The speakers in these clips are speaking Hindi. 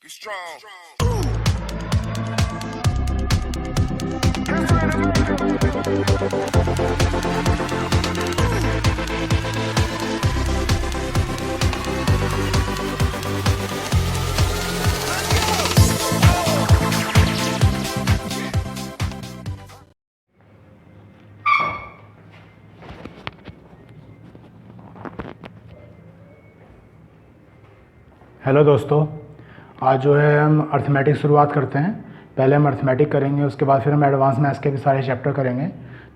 Be strong. हेलो दोस्तों, आज जो है हम अर्थमेटिक शुरुआत करते हैं। पहले हम अर्थमेटिक करेंगे, उसके बाद फिर हम एडवांस मैथ्स के भी सारे चैप्टर करेंगे।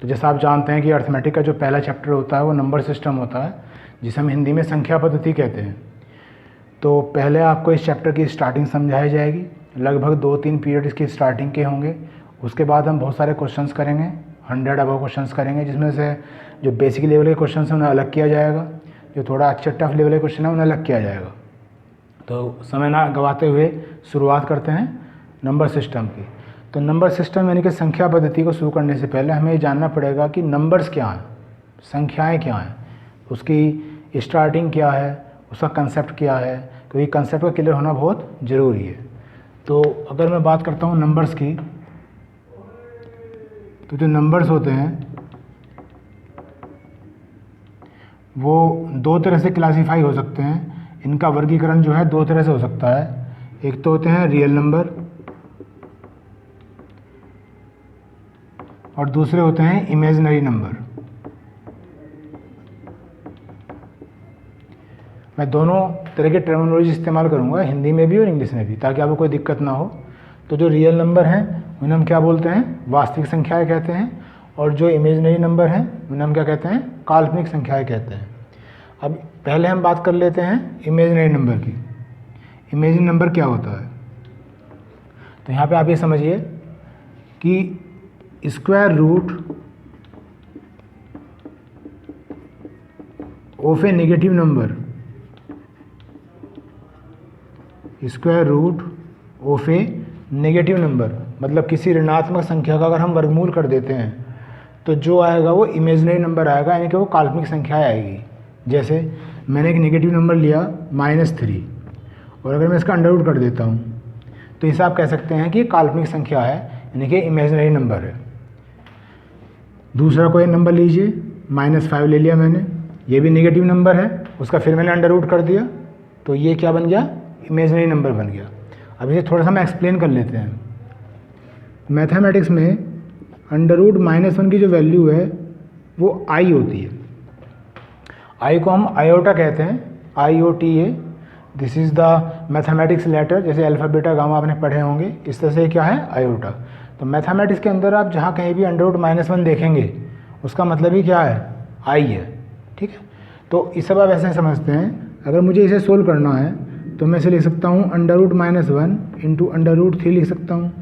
तो जैसा आप जानते हैं कि अर्थमेटिक का जो पहला चैप्टर होता है वो नंबर सिस्टम होता है, जिसे हम हिंदी में संख्या पद्धति कहते हैं। तो पहले आपको इस चैप्टर की स्टार्टिंग समझाई जाएगी, लगभग 2-3 पीरियड इसकी स्टार्टिंग के होंगे। उसके बाद हम बहुत सारे क्वेश्चंस करेंगे, 100 अबव क्वेश्चंस करेंगे, जिसमें से जो बेसिक लेवल के क्वेश्चन हैं उन्हें अलग किया जाएगा, जो थोड़ा अच्छे टफ लेवल के क्वेश्चन है उन्हें अलग किया जाएगा। तो समय ना गवाते हुए शुरुआत करते हैं नंबर सिस्टम की। तो नंबर सिस्टम यानी कि संख्या पद्धति को शुरू करने से पहले हमें ये जानना पड़ेगा कि नंबर्स क्या हैं, संख्याएं क्या हैं, उसकी स्टार्टिंग क्या है, उसका कंसेप्ट क्या है, क्योंकि कंसेप्ट का क्लियर होना बहुत ज़रूरी है। तो अगर मैं बात करता हूँ नंबर्स की, तो जो नंबर्स होते हैं वो दो तरह से क्लासीफाई हो सकते हैं। इनका वर्गीकरण जो है दो तरह से हो सकता है। एक तो होते हैं रियल नंबर और दूसरे होते हैं इमेजिनरी नंबर। मैं दोनों तरह के टर्मिनोलॉजी इस्तेमाल करूंगा, हिंदी में भी और इंग्लिश में भी, ताकि आपको कोई दिक्कत ना हो। तो जो रियल नंबर हैं उन्हें हम क्या बोलते हैं, वास्तविक संख्याएं कहते हैं, और जो इमेजिनरी नंबर हैं उन्हें हम क्या कहते हैं, काल्पनिक संख्याएं कहते हैं। अब पहले हम बात कर लेते हैं इमेजिनरी नंबर की। इमेजिनरी नंबर क्या होता है? तो यहाँ पे आप ये समझिए कि square root of a negative number, square root of a negative number, मतलब किसी ऋणात्मक संख्या का अगर हम वर्गमूल कर देते हैं तो जो आएगा वो इमेजिनरी नंबर आएगा, यानी कि वो काल्पनिक संख्या आएगी। जैसे मैंने एक नेगेटिव नंबर लिया -3, और अगर मैं इसका अंडर रूट कर देता हूँ तो इसे आप कह सकते हैं कि काल्पनिक संख्या है, यानी कि इमेजिनरी नंबर है। दूसरा कोई नंबर लीजिए, -5 ले लिया मैंने, ये भी नेगेटिव नंबर है, उसका फिर मैंने अंडर रूट कर दिया, तो ये क्या बन गया, इमेजिनरी नंबर बन गया। अब इसे थोड़ा सा हम एक्सप्लेन कर लेते हैं। मैथमेटिक्स में अंडर रूट -1 की जो वैल्यू है वो आई होती है। आई को हम आयोटा कहते हैं, IOTA। This is the mathematics letter, जैसे अल्फा बीटा गामा आपने पढ़े होंगे, इस तरह से क्या है, आयोटा। तो मैथमेटिक्स के अंदर आप जहाँ कहीं भी अंडर रूट -1 देखेंगे उसका मतलब ही क्या है, आई है। ठीक है, तो इस सब आप ऐसे समझते हैं। अगर मुझे इसे सोल्व करना है तो मैं इसे लिख सकता हूँ under root -1 into under root 3 लिख सकता हूँ,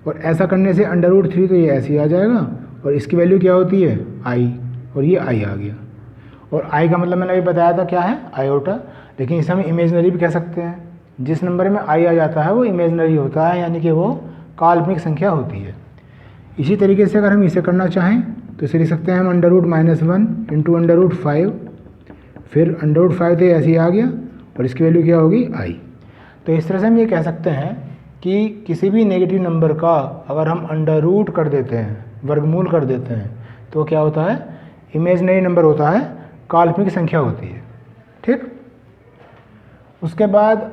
और ऐसा करने से अंडर रूट 3 तो ये ऐसे ही आ जाएगा, और इसकी वैल्यू क्या होती है, आई, और ये आई आ गया। और आई का मतलब मैंने अभी बताया था क्या है, आयोटा। लेकिन इसे हम इमेजिनरी भी कह सकते हैं। जिस नंबर में आई आ जाता है वो इमेजिनरी होता है, यानी कि वो काल्पनिक संख्या होती है। इसी तरीके से अगर हम इसे करना चाहें तो इसे लिख सकते हैं हम under root -1 into under root 5, फिर अंडर रूट 5 तो ऐसे ही आ गया, और इसकी वैल्यू क्या होगी, आई। तो इस तरह से हम ये कह सकते हैं कि किसी भी नेगेटिव नंबर का अगर हम अंडर रूट कर देते हैं, वर्गमूल कर देते हैं, तो क्या होता है, इमेजिनरी नंबर होता है, काल्पनिक संख्या होती है। ठीक, उसके बाद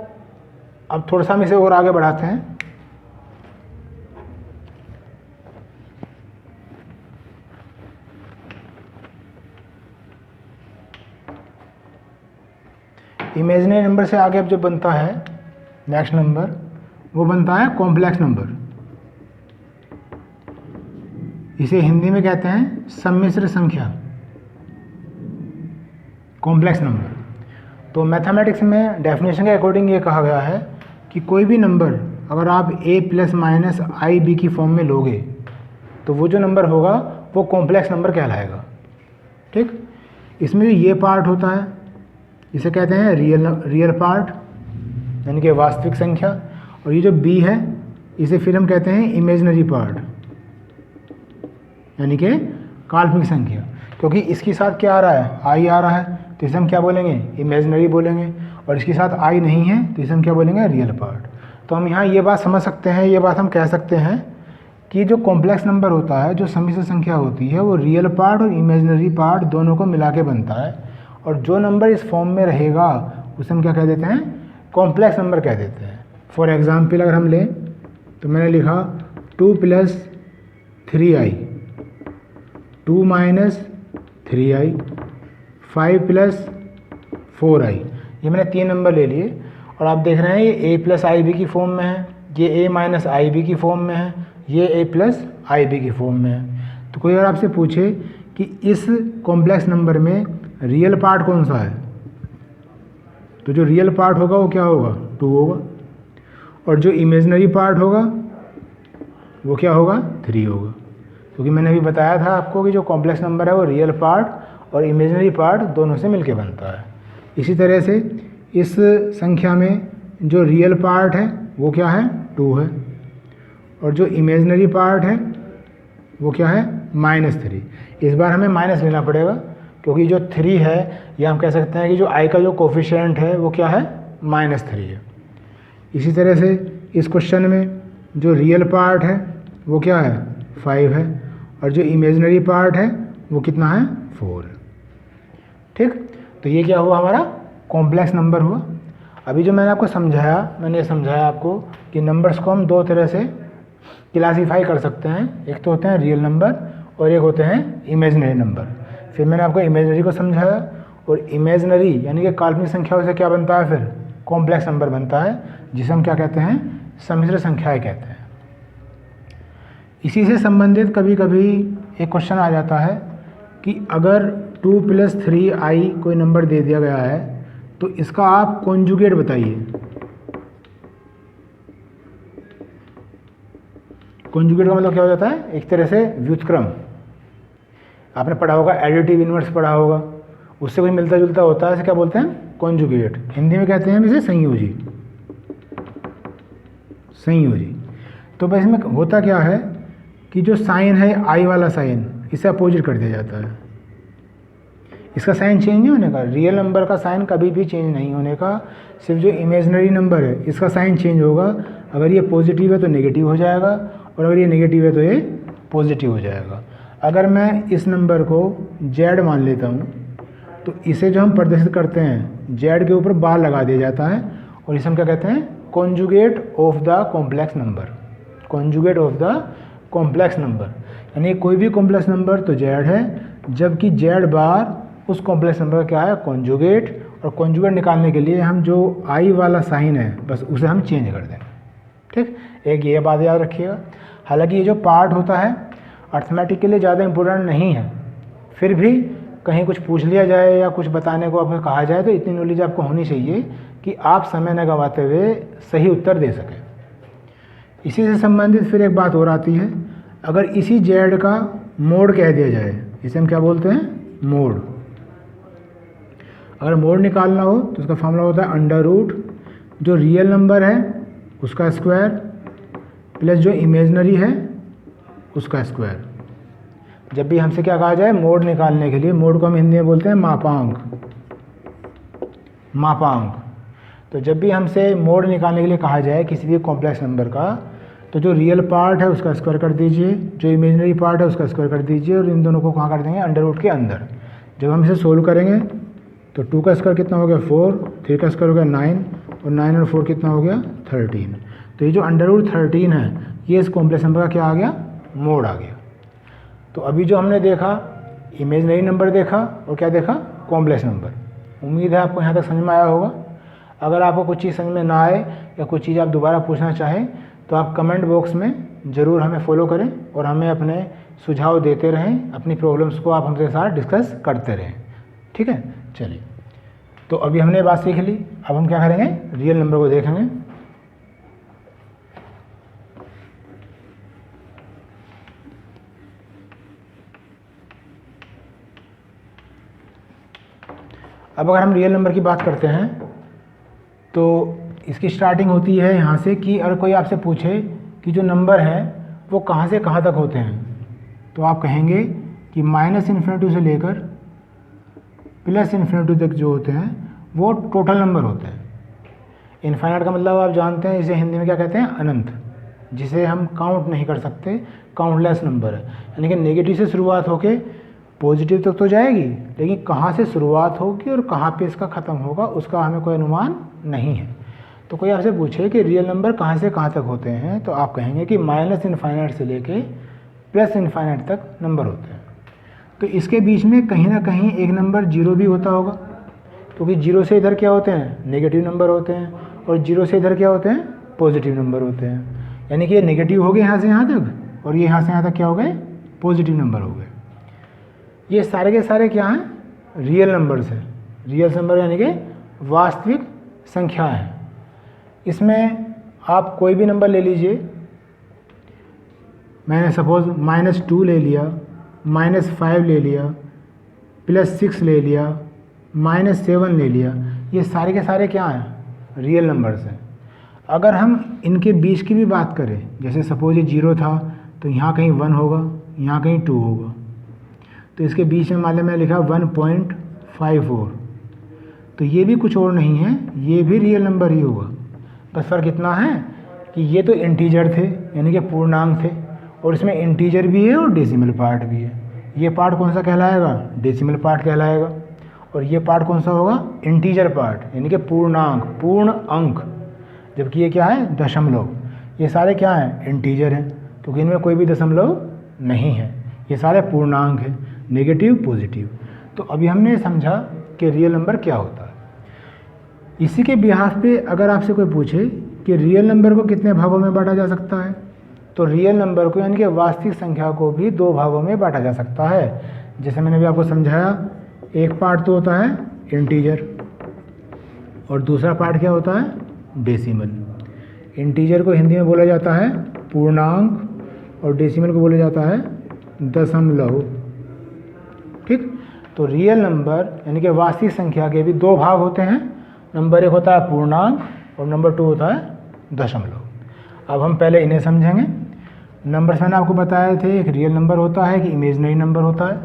अब थोड़ा सा हम इसे और आगे बढ़ाते हैं। इमेजिनरी नंबर से आगे अब जो बनता है नेक्स्ट नंबर, वो बनता है कॉम्प्लेक्स नंबर। इसे हिंदी में कहते हैं सम्मिश्र संख्या, कॉम्प्लेक्स नंबर। तो मैथमेटिक्स में डेफिनेशन के अकॉर्डिंग ये कहा गया है कि कोई भी नंबर अगर आप a ± IB की फॉर्म में लोगे तो वो जो नंबर होगा वो कॉम्प्लेक्स नंबर कहलाएगा। ठीक, इसमें जो ये पार्ट होता है इसे कहते हैं रियल पार्ट, यानी कि वास्तविक संख्या, और ये जो b है इसे फिर हम कहते हैं इमेजिनरी पार्ट, यानी कि काल्पनिक संख्या। क्योंकि इसके साथ क्या आ रहा है, आई आ रहा है, तो इसे हम क्या बोलेंगे, इमेजिनरी बोलेंगे, और इसके साथ आई नहीं है तो इसे हम क्या बोलेंगे, रियल पार्ट। तो हम यहाँ ये बात समझ सकते हैं, ये बात हम कह सकते हैं कि जो कॉम्प्लेक्स नंबर होता है, जो सम्मिश्र संख्या होती है, वो रियल पार्ट और इमेजिनरी पार्ट दोनों को मिला के बनता है। और जो नंबर इस फॉर्म में रहेगा उसे हम क्या कह देते हैं, कॉम्प्लेक्स नंबर कह देते हैं। फॉर एग्जाम्पल अगर हम लें तो मैंने लिखा 2 + 3i, 2 - 3i, 5 + 4i। ये मैंने 3 नंबर ले लिए और आप देख रहे हैं ये a + ib की फॉर्म में है, ये a - ib की फॉर्म में है, ये a + ib की फॉर्म में है। तो कोई अगर आपसे पूछे कि इस कॉम्प्लेक्स नंबर में रियल पार्ट कौन सा है, तो जो रियल पार्ट होगा वो क्या होगा, 2 होगा, और जो इमेजिनरी पार्ट होगा वो क्या होगा, 3 होगा। क्योंकि मैंने अभी बताया था आपको कि जो कॉम्प्लेक्स नंबर है वो रियल पार्ट और इमेजिनरी पार्ट दोनों से मिलके बनता है। इसी तरह से इस संख्या में जो रियल पार्ट है वो क्या है, 2 है, और जो इमेजिनरी पार्ट है वो क्या है, -3। इस बार हमें माइनस लेना पड़ेगा क्योंकि जो 3 है, या हम कह सकते हैं कि जो i का जो कोफिशिएंट है वो क्या है, -3 है। इसी तरह से इस क्वेश्चन में जो रियल पार्ट है वो क्या है, 5 है, और जो इमेजिनरी पार्ट है वो कितना है, 4 है। ठीक, तो ये क्या हुआ, हमारा कॉम्प्लेक्स नंबर हुआ। अभी जो मैंने आपको समझाया, मैंने ये समझाया आपको कि नंबर्स को हम 2 तरह से क्लासीफाई कर सकते हैं। एक तो होते हैं रियल नंबर और एक होते हैं इमेजिनरी नंबर। फिर मैंने आपको इमेजिनरी को समझाया, और इमेजिनरी यानी कि काल्पनिक संख्याओं से क्या बनता है, फिर कॉम्प्लेक्स नंबर बनता है, जिसे हम क्या कहते हैं, सम्मिश्र संख्याएं कहते हैं। इसी से संबंधित कभी कभी एक क्वेश्चन आ जाता है कि अगर 2 + 3i कोई नंबर दे दिया गया है तो इसका आप कॉन्जुगेट बताइए। कॉन्जुगेट का मतलब क्या हो जाता है, एक तरह से व्युत्क्रम। आपने पढ़ा होगा, एडिटिव इनवर्स पढ़ा होगा, उससे कोई मिलता जुलता होता है, इसे क्या बोलते हैं, कॉन्जुगेट। हिंदी में कहते हैं हम इसे संयोजी। संयोजी। तो बस इसमें होता क्या है कि जो साइन है आई वाला साइन, इसे अपोजिट कर दिया जाता है। इसका साइन चेंज नहीं होने का, रियल नंबर का साइन कभी भी चेंज नहीं होने का। सिर्फ जो इमेजिनरी नंबर है इसका साइन चेंज होगा। अगर ये पॉजिटिव है तो नेगेटिव हो जाएगा, और अगर ये नेगेटिव है तो ये पॉजिटिव हो जाएगा। अगर मैं इस नंबर को जेड मान लेता हूँ तो इसे जो हम प्रदर्शित करते हैं, जेड के ऊपर बार लगा दिया जाता है, और इसे हम क्या कहते हैं, conjugate of the complex number. Conjugate of the complex number यानी कोई भी कॉम्प्लेक्स नंबर तो जेड है, जबकि जेड बार उस कॉम्प्लेक्स नंबर का क्या है, कॉन्जुगेट। और कॉन्जुगेट निकालने के लिए हम जो आई वाला साइन है बस उसे हम चेंज कर देंगे। ठीक, एक ये बात याद रखिएगा। हालांकि ये जो पार्ट होता है अर्थमेटिक के लिए ज़्यादा इम्पोर्टेंट नहीं है, फिर भी कहीं कुछ पूछ लिया जाए या कुछ बताने को आपको कहा जाए तो इतनी नॉलेज आपको होनी चाहिए कि आप समय न गंवाते हुए सही उत्तर दे सकें। इसी से संबंधित फिर एक बात और आती है, अगर इसी जेड का मोड कह दिया जाए, इसे हम क्या बोलते हैं, मोड। अगर मोड निकालना हो तो उसका फॉर्मूला होता है √ जो रियल नंबर है उसका स्क्वायर प्लस जो इमेजनरी है उसका स्क्वायर। जब भी हमसे क्या कहा जाए, मोड निकालने के लिए, मोड को हम हिंदी में बोलते हैं मापांक। मापांक। तो जब भी हमसे मोड निकालने के लिए कहा जाए किसी भी कॉम्प्लेक्स नंबर का, तो जो रियल पार्ट है उसका स्क्वायर कर दीजिए, जो इमेजिनरी पार्ट है उसका स्क्वायर कर दीजिए, और इन दोनों को कहाँ कर देंगे, √ के अंदर। जब हम इसे सोल्व करेंगे तो 2 का स्क्वायर कितना हो गया, 4, 3 का स्क्वायर हो गया 9, और 9 और 4 कितना हो गया, 13। तो ये जो √13 है ये इस कॉम्प्लेक्स नंबर का क्या आ गया, मोड आ गया। तो अभी जो हमने देखा, इमेजिनरी नंबर देखा और क्या देखा, कॉम्प्लेक्स नंबर। उम्मीद है आपको यहाँ तक समझ में आया होगा। अगर आपको कुछ चीज़ समझ में ना आए या कुछ चीज़ आप दोबारा पूछना चाहें तो आप कमेंट बॉक्स में ज़रूर हमें फॉलो करें और हमें अपने सुझाव देते रहें। अपनी प्रॉब्लम्स को आप हमसे साथ डिस्कस करते रहें। ठीक है, चलिए। तो अभी हमने बात सीख ली, अब हम क्या करेंगे, रियल नंबर को देखेंगे। अब अगर हम रियल नंबर की बात करते हैं तो इसकी स्टार्टिंग होती है यहाँ से कि अगर कोई आपसे पूछे कि जो नंबर है वो कहाँ से कहाँ तक होते हैं, तो आप कहेंगे कि -∞ से लेकर +∞ तक जो होते हैं वो टोटल नंबर होते हैं। इनफाइनाइट का मतलब आप जानते हैं, इसे हिंदी में क्या कहते हैं, अनंत, जिसे हम काउंट नहीं कर सकते, काउंटलेस नंबर है। यानी कि नेगेटिव से शुरुआत होके पॉजिटिव तक तो जाएगी, लेकिन कहाँ से शुरुआत होगी और कहाँ पे इसका ख़त्म होगा उसका हमें कोई अनुमान नहीं है। तो कोई आपसे पूछे कि रियल नंबर कहाँ से कहाँ तक होते हैं, तो आप कहेंगे कि माइनस इनफाइनाइट से लेके प्लस इनफाइनाइट तक नंबर होते हैं। तो इसके बीच में कहीं ना कहीं एक नंबर जीरो भी होता होगा, क्योंकि जीरो से इधर क्या होते हैं, नेगेटिव नंबर होते हैं, और जीरो से इधर क्या होते हैं, पॉजिटिव नंबर होते हैं। यानी कि ये नेगेटिव हो गए यहाँ से यहाँ तक, और ये यहाँ से यहाँ तक क्या हो गए, पॉजिटिव नंबर हो गए। ये सारे के सारे क्या हैं, रियल नंबर्स हैं। रियल नंबर यानी कि वास्तविक संख्या है। इसमें आप कोई भी नंबर ले लीजिए, मैंने सपोज -2 ले लिया, -5 ले लिया, +6 ले लिया, -7 ले लिया, ये सारे के सारे क्या हैं, रियल नंबर्स हैं। अगर हम इनके बीच की भी बात करें, जैसे सपोज ये 0 था तो यहाँ कहीं 1 होगा, यहाँ कहीं 2 होगा, तो इसके बीच में मान लें मैं लिखा 1.54, तो ये भी कुछ और नहीं है, ये भी रियल नंबर ही होगा। बस फ़र्क इतना है कि ये तो इंटीजर थे, यानी कि पूर्णांक थे, और इसमें इंटीजर भी है और डेसिमल पार्ट भी है। ये पार्ट कौन सा कहलाएगा, डेसिमल पार्ट कहलाएगा, और ये पार्ट कौन सा होगा, इंटीजर पार्ट, यानी कि पूर्णांक, पूर्ण अंक, जबकि ये क्या है, दशमलव। ये सारे क्या हैं, इंटीजर हैं, क्योंकि इनमें कोई भी दशमलव नहीं है, ये सारे पूर्णांक हैं, नेगेटिव पॉजिटिव। तो अभी हमने समझा कि रियल नंबर क्या होता है। इसी के बिहाफ पे अगर आपसे कोई पूछे कि रियल नंबर को कितने भागों में बांटा जा सकता है, तो रियल नंबर को यानी कि वास्तविक संख्या को भी 2 भागों में बांटा जा सकता है। जैसे मैंने भी आपको समझाया, एक पार्ट तो होता है इंटीजर और दूसरा पार्ट क्या होता है, डेसिमल। इंटीजर को हिंदी में बोला जाता है पूर्णांक और डेसिमल को बोला जाता है दशमलव। ठीक, तो रियल नंबर यानी कि वास्तविक संख्या के भी 2 भाग होते हैं, नंबर 1 होता है पूर्णांक और नंबर 2 होता है दशमलव। अब हम पहले इन्हें समझेंगे। नंबर्स मैंने आपको बताए थे, एक रियल नंबर होता है, एक इमेजिनरी नंबर होता है।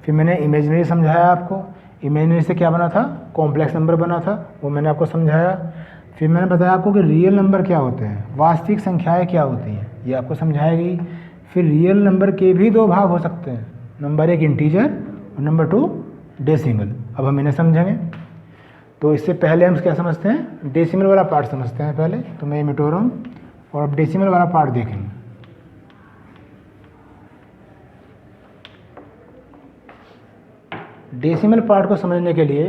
फिर मैंने इमेजिनरी समझाया आपको, इमेजिनरी से क्या बना था, कॉम्प्लेक्स नंबर बना था, वो मैंने आपको समझाया। फिर मैंने बताया आपको कि रियल नंबर क्या होते हैं, वास्तविक संख्याएँ क्या होती हैं, ये आपको समझाई गई। फिर रियल नंबर के भी 2 भाग हो सकते हैं, नंबर 1 इंटीजर और नंबर 2 डेसिमल। अब हम इन्हें समझेंगे। तो इससे पहले हम क्या समझते हैं, डेसिमल वाला पार्ट समझते हैं पहले। तो मैं ये मिटो रहा हूँ और अब डेसिमल वाला पार्ट देखेंगे। डेसिमल पार्ट को समझने के लिए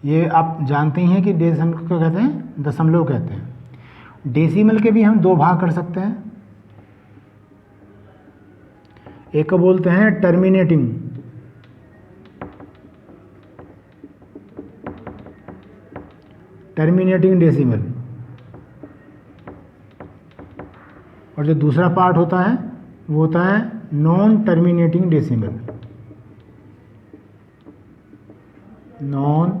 ये आप जानते ही हैं कि डेसिमल को कहते हैं, दशमलव कहते हैं। डेसिमल के भी हम 2 भाग कर सकते हैं। एक को बोलते हैं टर्मिनेटिंग, टर्मिनेटिंग डेसिमल, और जो दूसरा पार्ट होता है वो होता है non terminating decimal, non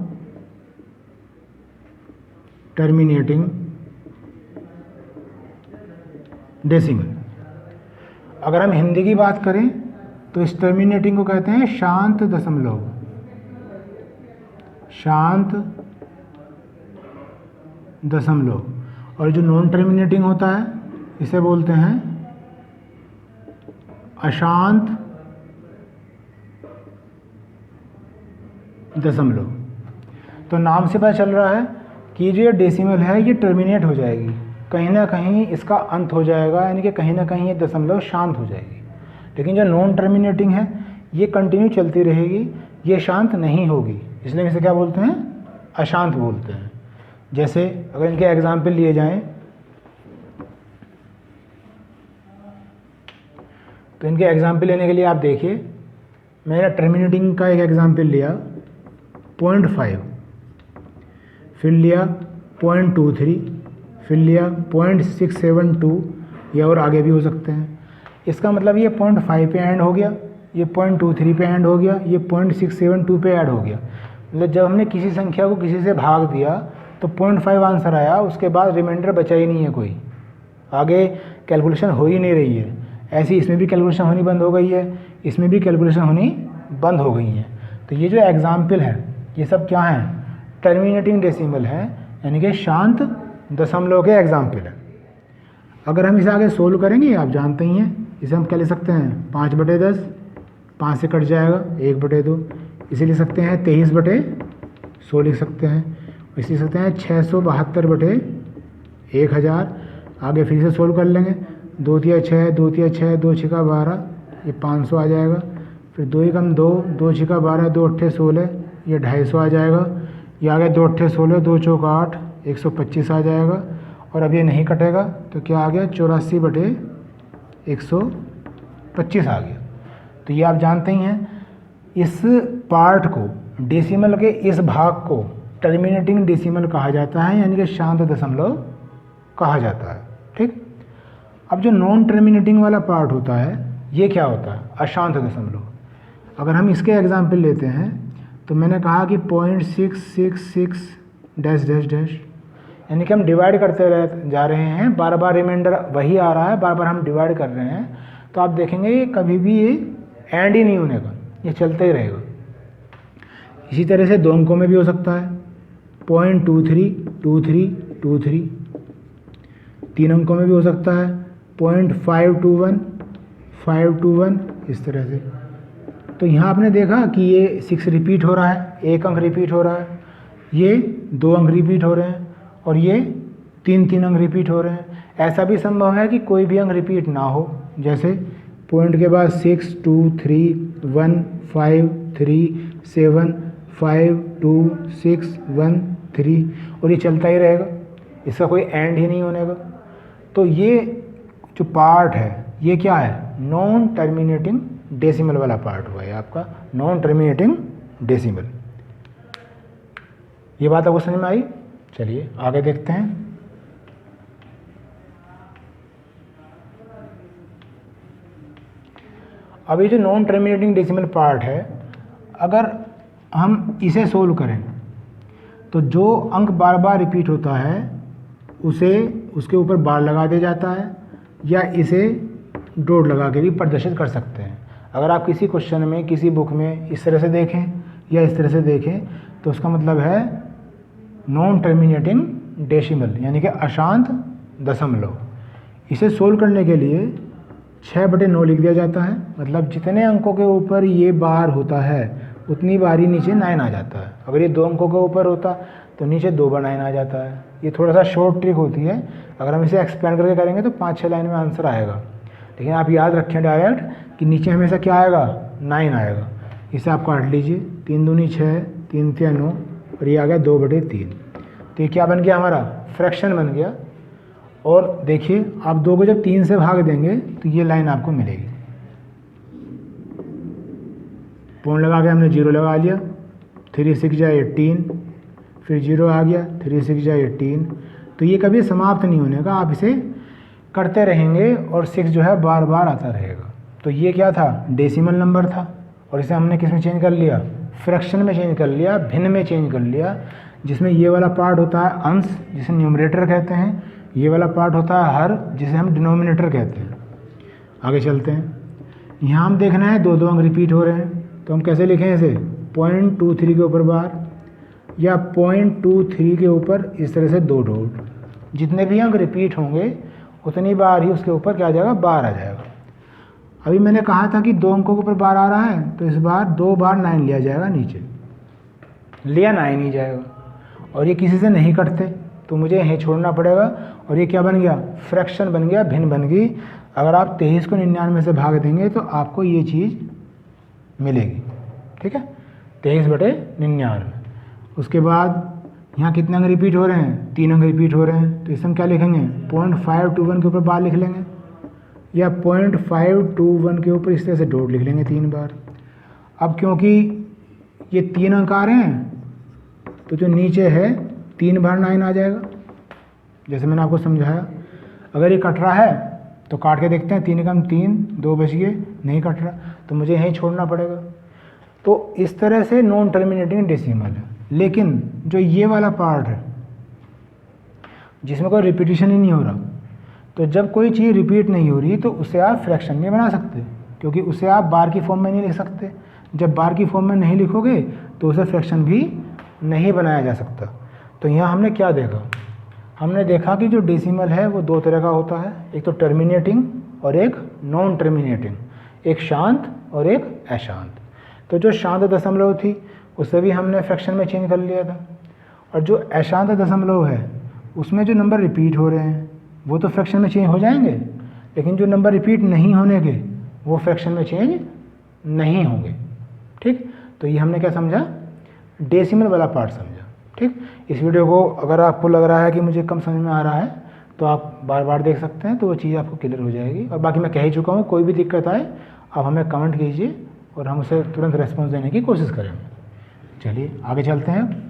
terminating decimal. अगर हम हिंदी की बात करें तो इस टर्मिनेटिंग को कहते हैं शांत दशमलव, शांत दशमलव। और जो नॉन टर्मिनेटिंग होता है इसे बोलते हैं अशांत दशमलव। तो नाम से पता चल रहा है कि जो डेसिमल है ये टर्मिनेट हो जाएगी, कहीं ना कहीं इसका अंत हो जाएगा, यानी कि कहीं ना कहीं ये दशमलव शांत हो जाएगी। लेकिन जो नॉन टर्मिनेटिंग है ये कंटिन्यू चलती रहेगी, ये शांत नहीं होगी, इसलिए इसे क्या बोलते हैं, अशांत बोलते हैं। जैसे अगर इनके एग्जाम्पल लिए जाएं तो इनके एग्जाम्पल लेने के लिए आप देखिए, मैंने टर्मिनेटिंग का एक एग्जाम्पल लिया 0.5, फिर लिया 0.23, फिर लिया 0.672, या और आगे भी हो सकते हैं। इसका मतलब ये 0.5 पे एंड हो गया, ये 0.23 पे एंड हो गया, ये 0.672 पे ऐड हो गया। मतलब जब हमने किसी संख्या को किसी से भाग दिया तो 0.5 आंसर आया, उसके बाद रिमाइंडर बचा ही नहीं है कोई, आगे कैलकुलेशन हो ही नहीं रही है। ऐसी इसमें भी कैलकुलेशन होनी बंद हो गई है, इसमें भी कैलकुलेशन होनी बंद हो गई हैं। तो ये जो एग्जाम्पल है ये सब क्या हैं, टर्मिनेटिंग डेसिमल है, यानी कि शांत दशमलव के एग्जाम्पल है। अगर हम इसे आगे सोल्व करेंगे, आप जानते ही हैं, इसे हम क्या लिख सकते हैं 5/10, 5 से कट जाएगा 1/2, इसे लिख सकते हैं 23/100 लिख सकते हैं, इसे लिख सकते हैं 672/1000। आगे फिर से सोल्व कर लेंगे, 2 तिया 6, 2 तिया 6, 2 छिका 12, ये 500 आ जाएगा। फिर 2 एकम 2, 2 छिका 12, 2 अट्ठे 16, ये 250 आ जाएगा। ये आ गया 2 अट्ठे 16, 2 चौक 8, 125 आ जाएगा। और अब ये नहीं कटेगा तो क्या आ गया 84/125 आ गया। तो ये आप जानते ही हैं, इस पार्ट को, डेसिमल के इस भाग को टर्मिनेटिंग डेसिमल कहा जाता है, यानी कि शांत दशमलव कहा जाता है। ठीक, अब जो नॉन टर्मिनेटिंग वाला पार्ट होता है ये क्या होता है, अशांत दशमलव। अगर हम इसके एग्जाम्पल लेते हैं तो मैंने कहा कि 0.666 डैश डैश डैश, यानी कि हम डिवाइड करते जा रहे हैं, बार बार रिमाइंडर वही आ रहा है, बार बार हम डिवाइड कर रहे हैं। तो आप देखेंगे ये कभी भी ये एंड ही नहीं होने का, ये चलता ही रहेगा। इसी तरह से 2 अंकों में भी हो सकता है 0.232323। 3 अंकों में भी हो सकता है 0.521 इस तरह से। तो यहाँ आपने देखा कि ये 6 रिपीट हो रहा है, 1 अंक रिपीट हो रहा है, ये 2 अंक रिपीट हो रहे हैं, और ये 3 अंक रिपीट हो रहे हैं। ऐसा भी संभव है कि कोई भी अंक रिपीट ना हो, जैसे पॉइंट के बाद 6 2 3 1 5 3 7 5 2 6 1 3, और ये चलता ही रहेगा, इसका कोई एंड ही नहीं होने का। तो ये जो पार्ट है ये क्या है, नॉन टर्मिनेटिंग डेसिमल वाला पार्ट हुआ है आपका, नॉन टर्मिनेटिंग डेसिमल। ये बात आपको समझ में आई? चलिए आगे देखते हैं। अब ये जो नॉन टर्मिनेटिंग डेसिमल पार्ट है, अगर हम इसे सोल्व करें तो जो अंक बार बार रिपीट होता है उसे उसके ऊपर बार लगा दिया जाता है, या इसे डॉट लगा के भी प्रदर्शित कर सकते हैं। अगर आप किसी क्वेश्चन में, किसी बुक में इस तरह से देखें या इस तरह से देखें तो उसका मतलब है नॉन टर्मिनेटिंग डेसिमल, यानी कि अशांत दशमलव। इसे सोल्व करने के लिए 6/9 लिख दिया जाता है, मतलब जितने अंकों के ऊपर ये बार होता है उतनी बार ही नीचे 9 आ जाता है। अगर ये 2 अंकों के ऊपर होता तो नीचे 2 बार 9 आ जाता है। ये थोड़ा सा शॉर्ट ट्रिक होती है, अगर हम इसे एक्सपेंड करके करेंगे तो 5-6 लाइन में आंसर आएगा, लेकिन आप याद रखें डायरेक्ट कि नीचे हमेशा क्या आएगा, 9 आएगा। इसे आप काट लीजिए, 3 दूनी 6, 3 तिया 9, और ये आ गया 2/3। तो ये क्या बन गया, हमारा फ्रैक्शन बन गया। और देखिए आप 2 को जब 3 से भाग देंगे तो ये लाइन आपको मिलेगी। पॉइंट लगा के हमने 0 लगा लिया, 3 6 जा 18, फिर 0 आ गया, 3 6 जा 18। तो ये कभी समाप्त नहीं होने का, आप इसे करते रहेंगे और 6 जो है बार बार आता रहेगा। तो ये क्या था, डेसिमल नंबर था, और इसे हमने किस में चेंज कर लिया, फ्रैक्शन में चेंज कर लिया, भिन्न में चेंज कर लिया, जिसमें ये वाला पार्ट होता है अंश, जिसे न्यूमरेटर कहते हैं, ये वाला पार्ट होता है हर, जिसे हम डिनोमिनेटर कहते हैं। आगे चलते हैं, यहाँ हम देखना है 2 अंक रिपीट हो रहे हैं, तो हम कैसे लिखें इसे, 0.23 के ऊपर बार, या 0.23 के ऊपर इस तरह से 2 डॉट। जितने भी अंक रिपीट होंगे उतनी बार ही उसके ऊपर क्या आ जाएगा, बार आ जाएगा। अभी मैंने कहा था कि 2 अंकों के ऊपर बार आ रहा है, तो इस बार 2 बार 9 लिया जाएगा, नीचे लिया 9 ही जाएगा, और ये किसी से नहीं कटते तो मुझे यहीं छोड़ना पड़ेगा, और ये क्या बन गया, फ्रैक्शन बन गया, भिन्न बन गई। अगर आप 23 को 99 से भाग देंगे तो आपको ये चीज़ मिलेगी, ठीक है, 23/99। उसके बाद यहाँ कितने अंक रिपीट हो रहे हैं, 3 अंक रिपीट हो रहे हैं, तो इसमें क्या लिखेंगे, 0.521 के ऊपर बार लिख लेंगे, या 0.521 के ऊपर इस तरह से डॉट लिख लेंगे 3 बार। अब क्योंकि ये 3 अंक आ रहे हैं तो जो नीचे है 3 बार 9 आ जाएगा, जैसे मैंने आपको समझाया। अगर ये कट रहा है तो काट के देखते हैं, 3 कम 3, 2 बच गए, नहीं कट रहा तो मुझे यहीं छोड़ना पड़ेगा। तो इस तरह से नॉन टर्मिनेटिंग डेसिमल है। लेकिन जो ये वाला पार्ट है जिसमें कोई रिपीटिशन ही नहीं हो रहा, तो जब कोई चीज़ रिपीट नहीं हो रही तो उसे आप फ्रैक्शन नहीं बना सकते, क्योंकि उसे आप बार की फॉर्म में नहीं लिख सकते। जब बार की फॉर्म में नहीं लिखोगे तो उसे फ्रैक्शन भी नहीं बनाया जा सकता। तो यहाँ हमने क्या देखा, हमने देखा कि जो डेसिमल है वो दो तरह का होता है, एक तो टर्मिनेटिंग और एक नॉन टर्मिनेटिंग, एक शांत और एक अशांत। तो जो शांत दशमलव थी उसे भी हमने फ्रैक्शन में चेंज कर लिया था, और जो अशांत दशमलव है उसमें जो नंबर रिपीट हो रहे हैं वो तो फ्रैक्शन में चेंज हो जाएंगे, लेकिन जो नंबर रिपीट नहीं होने के वो फ्रैक्शन में चेंज नहीं होंगे। ठीक, तो ये हमने क्या समझा, डेसिमल वाला पार्ट समझा। ठीक, इस वीडियो को अगर आपको लग रहा है कि मुझे कम समझ में आ रहा है तो आप बार बार देख सकते हैं, तो वो चीज़ आपको क्लियर हो जाएगी। और बाकी मैं कह ही चुका हूँ, कोई भी दिक्कत आए आप हमें कमेंट कीजिए और हम उसे तुरंत रेस्पॉन्स देने की कोशिश करेंगे। चलिए आगे चलते हैं।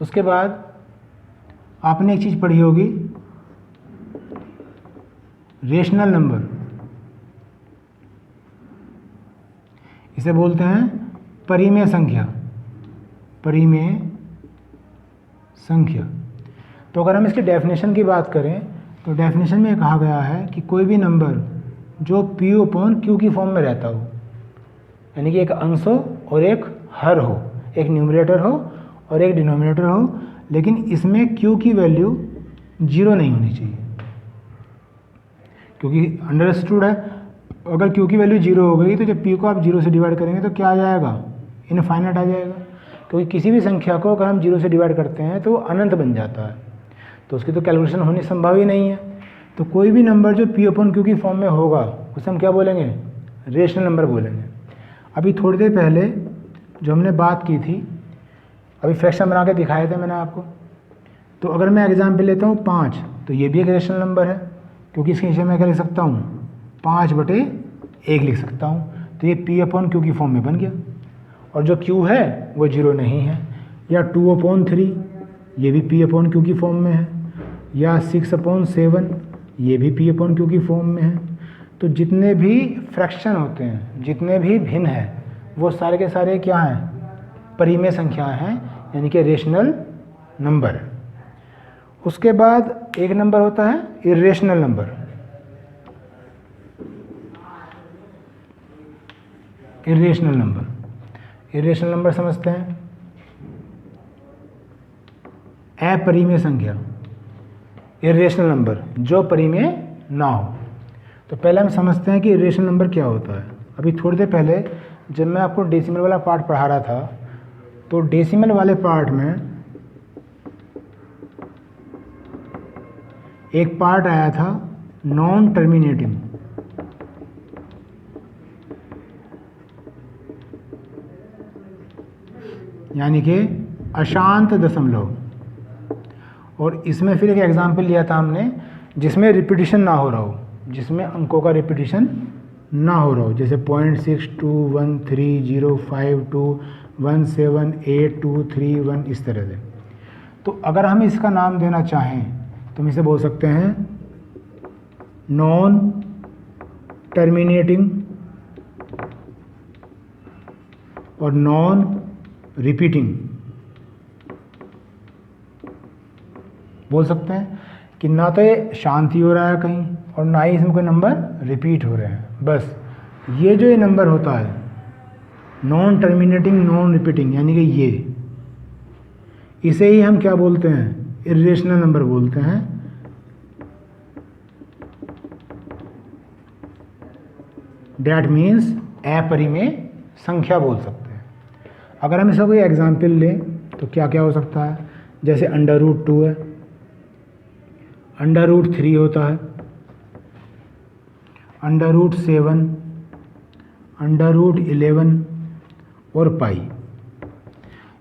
उसके बाद आपने एक चीज़ पढ़ी होगी, रेशनल नंबर। इसे बोलते हैं परिमेय संख्या, परिमेय संख्या। तो अगर हम इसकी डेफिनेशन की बात करें तो डेफिनेशन में कहा गया है कि कोई भी नंबर जो P/Q की फॉर्म में रहता हो, यानी कि एक अंश हो और एक हर हो, एक न्यूमरेटर हो और एक डिनोमिनेटर हो, लेकिन इसमें Q की वैल्यू 0 नहीं होनी चाहिए, क्योंकि अंडरस्टूड है अगर Q की वैल्यू 0 हो गई तो जब P को आप 0 से डिवाइड करेंगे तो क्या आ जाएगा, इनफाइनाइट आ जाएगा। क्योंकि किसी भी संख्या को अगर हम 0 से डिवाइड करते हैं तो वो अनंत बन जाता है, तो उसकी तो कैलकुलेशन होनी संभव ही नहीं है। तो कोई भी नंबर जो P/Q की फॉर्म में होगा उसे हम क्या बोलेंगे, रेशनल नंबर बोलेंगे। अभी थोड़ी देर पहले जो हमने बात की थी, अभी फ्रैक्शन बना के दिखाए थे मैंने आपको। तो अगर मैं एग्जाम्पल लेता हूँ 5, तो ये भी एक रेशनल नंबर है, क्योंकि इसके नीचे मैं क्या लिख सकता हूँ, 5/1 लिख सकता हूँ। तो ये P/Q की फॉर्म में बन गया, और जो Q है वो 0 नहीं है। या 2/3 ये भी P/Q की फॉर्म में है, या 6/7 ये भी P/Q की फॉर्म में है। तो जितने भी फ्रैक्शन होते हैं, जितने भी भिन्न हैं, वो सारे के सारे क्या हैं, परिमेय संख्याएं हैं, यानी कि रेशनल नंबर। उसके बाद एक नंबर होता है irrational number. Irrational number, irrational number समझते हैं, अपरिमेय संख्या, इर्रेशनल नंबर जो परिमेय ना हो। तो पहले हम समझते हैं कि इर्रेशनल नंबर क्या होता है। अभी थोड़ी देर पहले जब मैं आपको डेसिमल वाला पार्ट पढ़ा रहा था, तो डेसिमल वाले पार्ट में एक पार्ट आया था नॉन टर्मिनेटिंग, यानी कि अशांत दशमलव। और इसमें फिर एक एग्जाम्पल लिया था हमने जिसमें रिपीटिशन ना हो रहा हो, जिसमें अंकों का रिपीटिशन ना हो रहा हो, जैसे 0.621305217823 इस तरह से। तो अगर हम इसका नाम देना चाहें तो हम इसे बोल सकते हैं नॉन टर्मिनेटिंग और नॉन रिपीटिंग बोल सकते हैं, कि ना तो ये शांति हो रहा है कहीं और ना ही इसमें कोई नंबर रिपीट हो रहे हैं। बस ये जो ये नंबर होता है नॉन टर्मिनेटिंग नॉन रिपीटिंग, यानी कि ये, इसे ही हम क्या बोलते हैं, इर्रेशनल नंबर बोलते हैं। डैट मीन्स अपरिमेय संख्या बोल सकते हैं। अगर हम इसका कोई एग्जाम्पल लें तो क्या क्या हो सकता है, जैसे √2 है, √3 होता है, √7, √11 और पाई।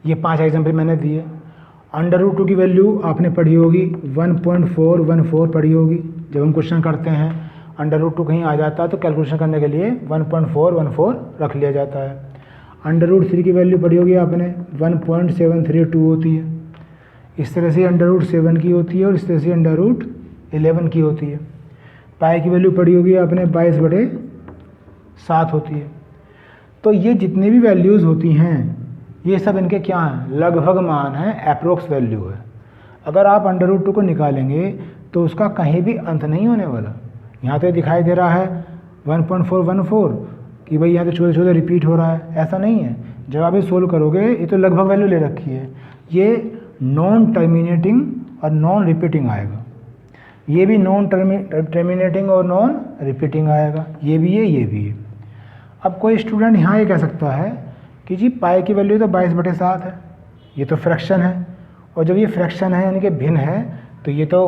ये 5 एग्जाम्पल मैंने दिए। √2 की वैल्यू आपने पढ़ी होगी 1.414 पढ़ी होगी। जब हम क्वेश्चन करते हैं √2 कहीं आ जाता है तो कैलकुलेशन करने के लिए 1.414 रख लिया जाता है। √3 की वैल्यू पढ़ी होगी आपने 1.732 होती है। इस तरह से √7 की होती है और इस तरह से √11 की होती है। पाई की वैल्यू पढ़ी होगी आपने 22/7 होती है। तो ये जितने भी वैल्यूज़ होती हैं ये सब इनके क्या हैं, लगभग मान हैं, अप्रोक्स वैल्यू है। अगर आप √2 को निकालेंगे तो उसका कहीं भी अंत नहीं होने वाला। यहाँ तो दिखाई दे रहा है 1.414 कि भाई यहाँ तो छोटे छोटे रिपीट हो रहा है, ऐसा नहीं है। जब आप ये सोल्व करोगे ये तो लगभग वैल्यू ले रखी है, ये नॉन टर्मिनेटिंग और नॉन रिपीटिंग आएगा, ये भी नॉन टर्मिनेटिंग और नॉन रिपीटिंग आएगा, ये भी है ये भी है। अब कोई स्टूडेंट यहाँ ये कह सकता है कि जी पाई की वैल्यू तो 22/7 है, ये तो फ्रैक्शन है, और जब ये फ्रैक्शन है यानी कि भिन्न है तो ये तो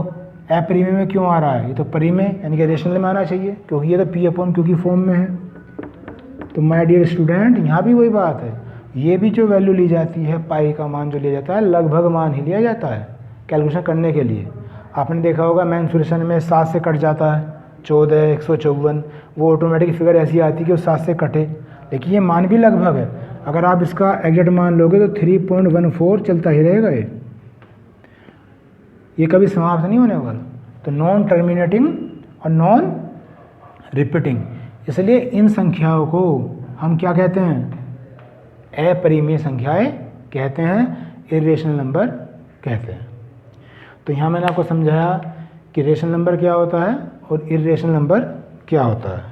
अपरिमेय में क्यों आ रहा है, ये तो परिमेय यानी कि रेशनल में आना चाहिए, क्योंकि ये तो P/Q की फॉर्म में है। तो माय डियर स्टूडेंट यहाँ भी वही बात है, ये भी जो वैल्यू ली जाती है पाई का मान जो लिया जाता है लगभग मान ही लिया जाता है कैलकुलेशन करने के लिए। आपने देखा होगा मेंसुरेशन में 7 से कट जाता है 14, 154, वो ऑटोमेटिक फिगर ऐसी आती है कि वो 7 से कटे, लेकिन ये मान भी लगभग है। अगर आप इसका एग्जैक्ट मान लोगे तो 3.14 चलता ही रहेगा, ये कभी समाप्त नहीं होने वाला। तो नॉन टर्मिनेटिंग और नॉन रिपीटिंग, इसलिए इन संख्याओं को हम क्या कहते हैं, अपरिमेय संख्याएं कहते हैं, इर्रेशनल नंबर कहते हैं। तो यहाँ मैंने आपको समझाया कि रेशनल नंबर क्या होता है और इर्रेशनल नंबर क्या होता है।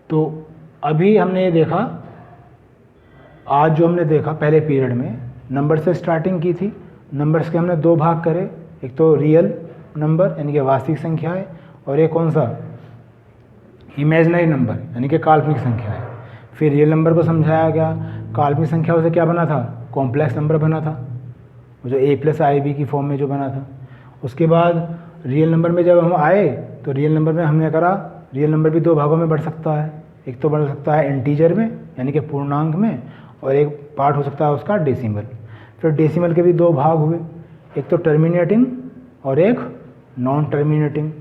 तो अभी हमने ये देखा, आज जो हमने देखा पहले पीरियड में नंबर से स्टार्टिंग की थी, नंबर्स के हमने 2 भाग करे, एक तो रियल नंबर यानी कि वास्तविक संख्या है, और एक कौन सा, इमेजिनरी नंबर यानी कि काल्पनिक संख्या है। फिर रियल नंबर को समझाया गया, काल्पनिक संख्याओं से क्या बना था, कॉम्प्लेक्स नंबर बना था, जो a+ib की फॉर्म में जो बना था। उसके बाद रियल नंबर में जब हम आए तो रियल नंबर में हमने करा, रियल नंबर भी 2 भागों में बढ़ सकता है, एक तो बढ़ सकता है इंटीजर में यानी कि पूर्णांक में, और एक पार्ट हो सकता है उसका डेसिमल। फिर डेसिमल के भी 2 भाग हुए, एक तो टर्मिनेटिंग और एक नॉन टर्मिनेटिंग।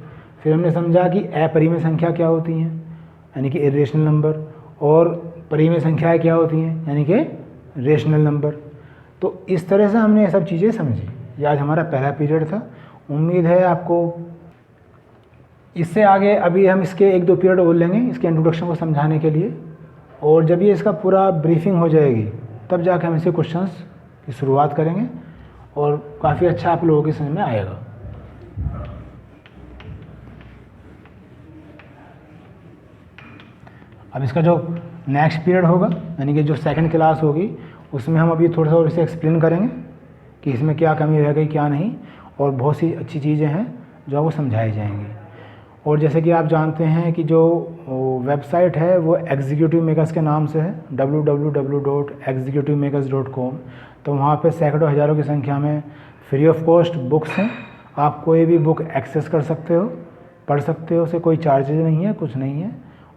फिर हमने समझा कि अपरिमेय संख्या क्या होती हैं यानी कि इर्रेशनल नंबर, और परिमेय संख्याएं क्या होती हैं यानी कि रेशनल नंबर। तो इस तरह से हमने ये सब चीज़ें समझी। ये आज हमारा पहला पीरियड था, उम्मीद है आपको इससे आगे अभी हम इसके 1-2 पीरियड और लेंगे इसके इंट्रोडक्शन को समझाने के लिए, और जब ये इसका पूरा ब्रीफिंग हो जाएगी तब जाके हम इसे क्वेश्चंस की शुरुआत करेंगे और काफ़ी अच्छा आप लोगों की समझ में आएगा। अब इसका जो नेक्स्ट पीरियड होगा यानी कि जो सेकंड क्लास होगी उसमें हम अभी थोड़ा सा और इसे एक्सप्लेन करेंगे कि इसमें क्या कमी रह गई क्या नहीं, और बहुत सी अच्छी चीज़ें हैं जो आपको समझाई जाएंगी। और जैसे कि आप जानते हैं कि जो वेबसाइट है वो एग्जीक्यूटिव मेकर्स के नाम से है, www.executivemakers.com। तो वहाँ पे सैकड़ों हज़ारों की संख्या में फ्री ऑफ कॉस्ट बुक्स हैं, आप कोई भी बुक एक्सेस कर सकते हो, पढ़ सकते हो, उसे कोई चार्जेज नहीं है, कुछ नहीं है,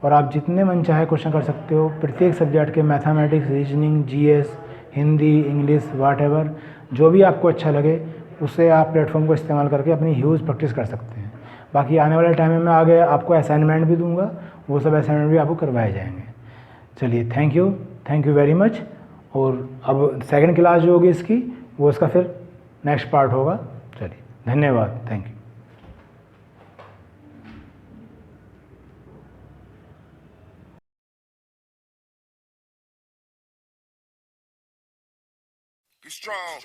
और आप जितने मन चाहे क्वेश्चन कर सकते हो। प्रत्येक सब्जेक्ट के mathematics, reasoning, GS, Hindi, English, whatever जो भी आपको अच्छा लगे उससे आप प्लेटफॉर्म को इस्तेमाल करके अपनी ह्यूज प्रैक्टिस कर सकते हैं। बाकी आने वाले टाइम में आगे आपको असाइनमेंट भी दूंगा, वो सब असाइनमेंट भी आपको करवाए जाएंगे। चलिए थैंक यू वेरी मच। और अब सेकंड क्लास जो होगी इसकी वो इसका फिर नेक्स्ट पार्ट होगा। चलिए धन्यवाद, थैंक यू। Strong.